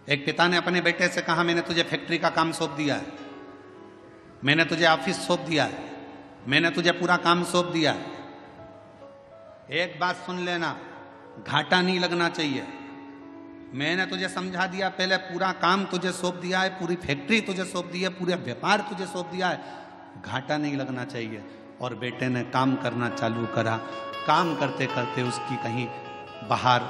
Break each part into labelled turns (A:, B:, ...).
A: एक पिता ने अपने बेटे से कहा, मैंने तुझे फैक्ट्री का काम सौंप दिया है, मैंने तुझे ऑफिस सौंप दिया है, मैंने तुझे पूरा काम सौंप दिया है, एक बात सुन लेना, घाटा नहीं लगना चाहिए। मैंने तुझे समझा दिया, पहले पूरा काम तुझे सौंप दिया है, पूरी फैक्ट्री तुझे सौंप दी है, पूरा व्यापार तुझे सौंप दिया है, घाटा नहीं लगना चाहिए। और बेटे ने काम करना चालू करा। काम करते करते उसकी कहीं बाहर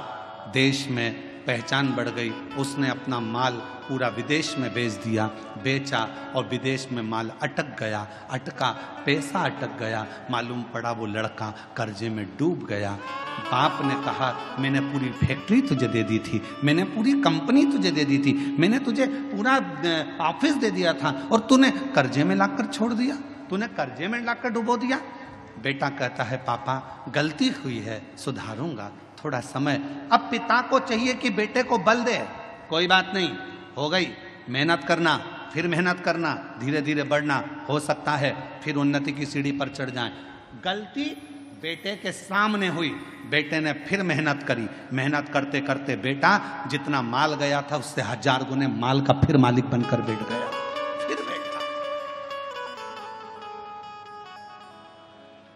A: देश में पहचान बढ़ गई। उसने अपना माल पूरा विदेश में बेच दिया, बेचा और विदेश में माल अटक गया, अटका, पैसा अटक गया। मालूम पड़ा वो लड़का कर्जे में डूब गया। बाप ने कहा, मैंने पूरी फैक्ट्री तुझे दे दी थी, मैंने पूरी कंपनी तुझे दे दी थी, मैंने तुझे पूरा ऑफिस दे दिया था और तूने कर्जे में लाकर छोड़ दिया, तूने कर्जे में लाकर डुबो दिया। बेटा कहता है, पापा गलती हुई है, सुधारूंगा, थोड़ा समय। अब पिता को चाहिए कि बेटे को बल दे, कोई बात नहीं, हो गई, मेहनत करना, फिर मेहनत करना, धीरे धीरे बढ़ना, हो सकता है फिर उन्नति की सीढ़ी पर चढ़ जाए। गलती बेटे के सामने हुई, बेटे ने फिर मेहनत करी, मेहनत करते करते बेटा जितना माल गया था उससे 1000 गुने माल का फिर मालिक बनकर बैठ गया, फिर बैठा।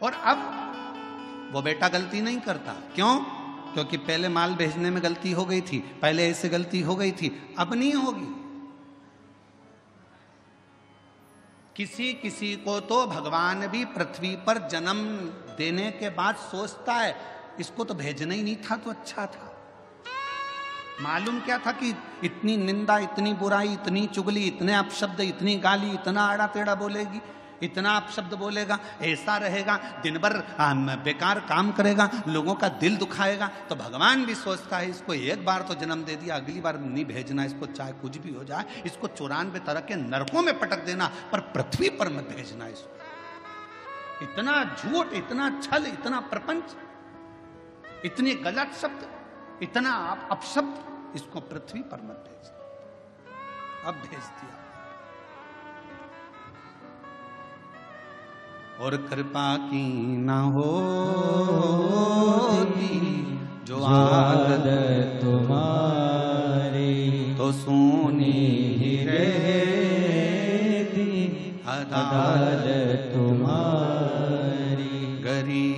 A: और अब वो बेटा गलती नहीं करता, क्यों? क्योंकि पहले माल भेजने में गलती हो गई थी, पहले ऐसे गलती हो गई थी, अब नहीं होगी। किसी किसी को तो भगवान भी पृथ्वी पर जन्म देने के बाद सोचता है, इसको तो भेजना ही नहीं था तो अच्छा था। मालूम क्या था कि इतनी निंदा, इतनी बुराई, इतनी चुगली, इतने अपशब्द, इतनी गाली, इतना आड़ा टेढ़ा बोलेगी, इतना अपशब्द बोलेगा, ऐसा रहेगा, दिन भर बेकार काम करेगा, लोगों का दिल दुखाएगा। तो भगवान भी सोचता है, इसको एक बार तो जन्म दे दिया, अगली बार नहीं भेजना इसको, चाहे कुछ भी हो जाए, इसको 94 तरह के नरकों में पटक देना, पर पृथ्वी पर मत भेजना इसको। इतना झूठ, इतना छल, इतना प्रपंच, इतनी गलत शब्द, इतना अपशब्द, इसको पृथ्वी पर मत भेजना। अब भेज दिया। और कृपा की न होती जो आदत तुम्हारी, तो सोनी ही रहती अदालत तुम्हारी।